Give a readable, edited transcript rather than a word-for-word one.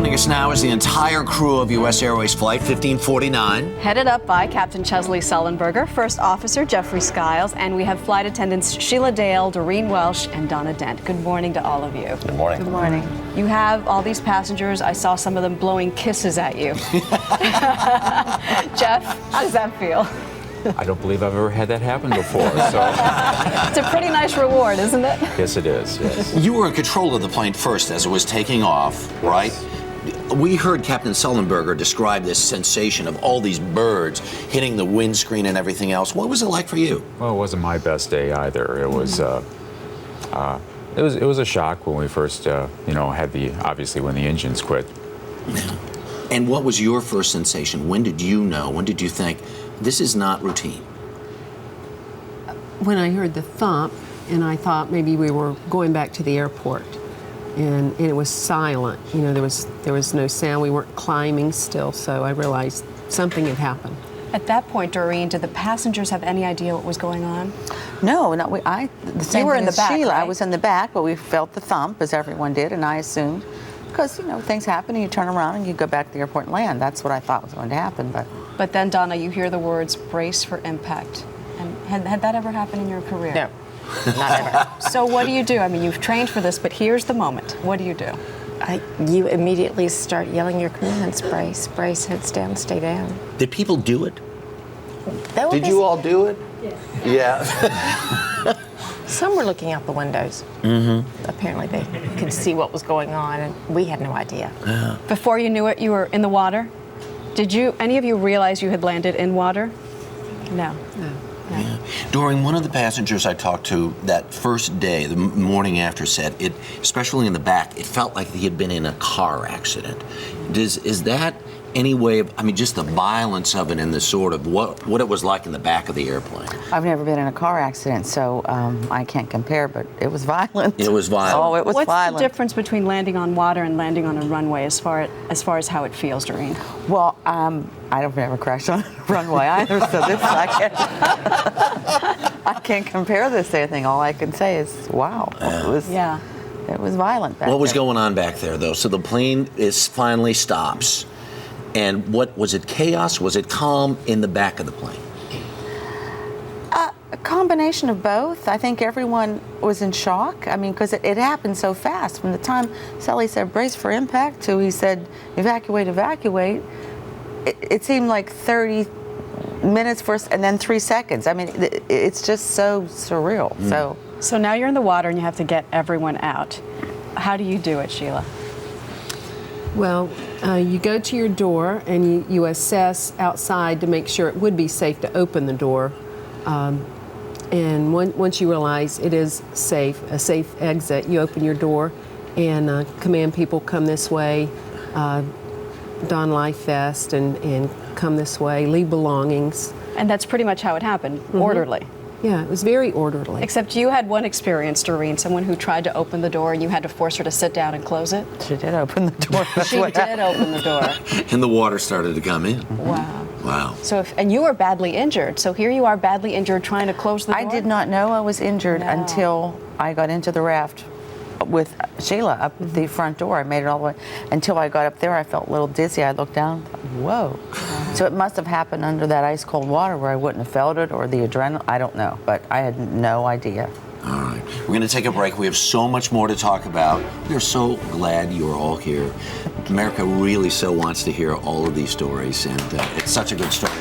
Joining us now is the entire crew of U.S. Airways Flight 1549. Headed up by Captain Chesley Sullenberger, First Officer Jeffrey Skiles, and we have flight attendants Sheila Dale, Doreen Welsh, and Donna Dent. Good morning to all of you. Good morning. Good morning. You have all these passengers. I saw some of them blowing kisses at you. Jeff, how does that feel? I don't believe I've ever had that happen before, so. It's a pretty nice reward, isn't it? Yes, it is, yes. You were in control of the plane first as it was taking off, right? We heard Captain Sullenberger describe this sensation of all these birds hitting the windscreen and everything else. What was it like for you? Well, it wasn't my best day either. It was, it was a shock when we first, obviously when the engines quit. Yeah. And what was your first sensation? When did you know? When did you think, this is not routine? When I heard the thump, and I thought maybe we were going back to the airport, and it was silent. You know, there was no sound. We weren't climbing still, so I realized something had happened. At that point, Doreen, did the passengers have any idea what was going on? No, not the same You were thing in the as back, Sheila. right? I was in the back, but we felt the thump, as everyone did, and I assumed, because, you know, things happen, and you turn around and you go back to the airport and land. That's what I thought was going to happen, but... But then, Donna, you hear the words, brace for impact. And had that ever happened in your career? No, not ever. So what do you do? I mean, you've trained for this, but here's the moment. What do you do? You immediately start yelling your commands. Brace, brace, heads down, stay down. Did people do it? Did you all do it? Yeah. Some were looking out the windows. Mm-hmm. Apparently they could see what was going on, and we had no idea. Before you knew it, you were in the water? Did any of you realize you had landed in water? No. Yeah. Doreen, one of the passengers I talked to that first day, the morning after, said it, especially in the back, it felt like he had been in a car accident. Is that any way of, I mean, just the violence of it and the sort of what it was like in the back of the airplane? I've never been in a car accident, so I can't compare, but it was violent. It was violent. Oh, it was violent. What's the difference between landing on water and landing on a runway as far as how it feels, Doreen? Well, I've never crashed on a runway either, so this I can't compare this to anything. All I can say is, wow, it was violent back What was there. going on back there, though? So the plane finally stops. And what was it, chaos? Was it calm in the back of the plane? A combination of both. I think everyone was in shock. I mean, because it happened so fast. From the time Sully said brace for impact to he said evacuate, evacuate, it seemed like 30 minutes first and then 3 seconds. I mean, it's just so surreal. So now you're in the water and you have to get everyone out. How do you do it, Sheila? Well, you go to your door and you assess outside to make sure it would be safe to open the door. And once you realize it is safe, a safe exit, you open your door and command people come this way, don life vest and come this way, leave belongings. And that's pretty much how it happened, orderly. Yeah, it was very orderly. Except you had one experience, Doreen, someone who tried to open the door and you had to force her to sit down and close it. She did open the door. She did open the door. And the water started to come in. Wow. Wow. So and you were badly injured. So here you are badly injured trying to close the door. I did not know I was injured until I got into the raft with Sheila up the front door. I made it all the way. Until I got up there, I felt a little dizzy. I looked down, whoa. So it must have happened under that ice cold water where I wouldn't have felt it, or the adrenaline, I don't know, but I had no idea. All right. We're going to take a break. We have so much more to talk about. We're so glad you're all here. America really so wants to hear all of these stories, and it's such a good story.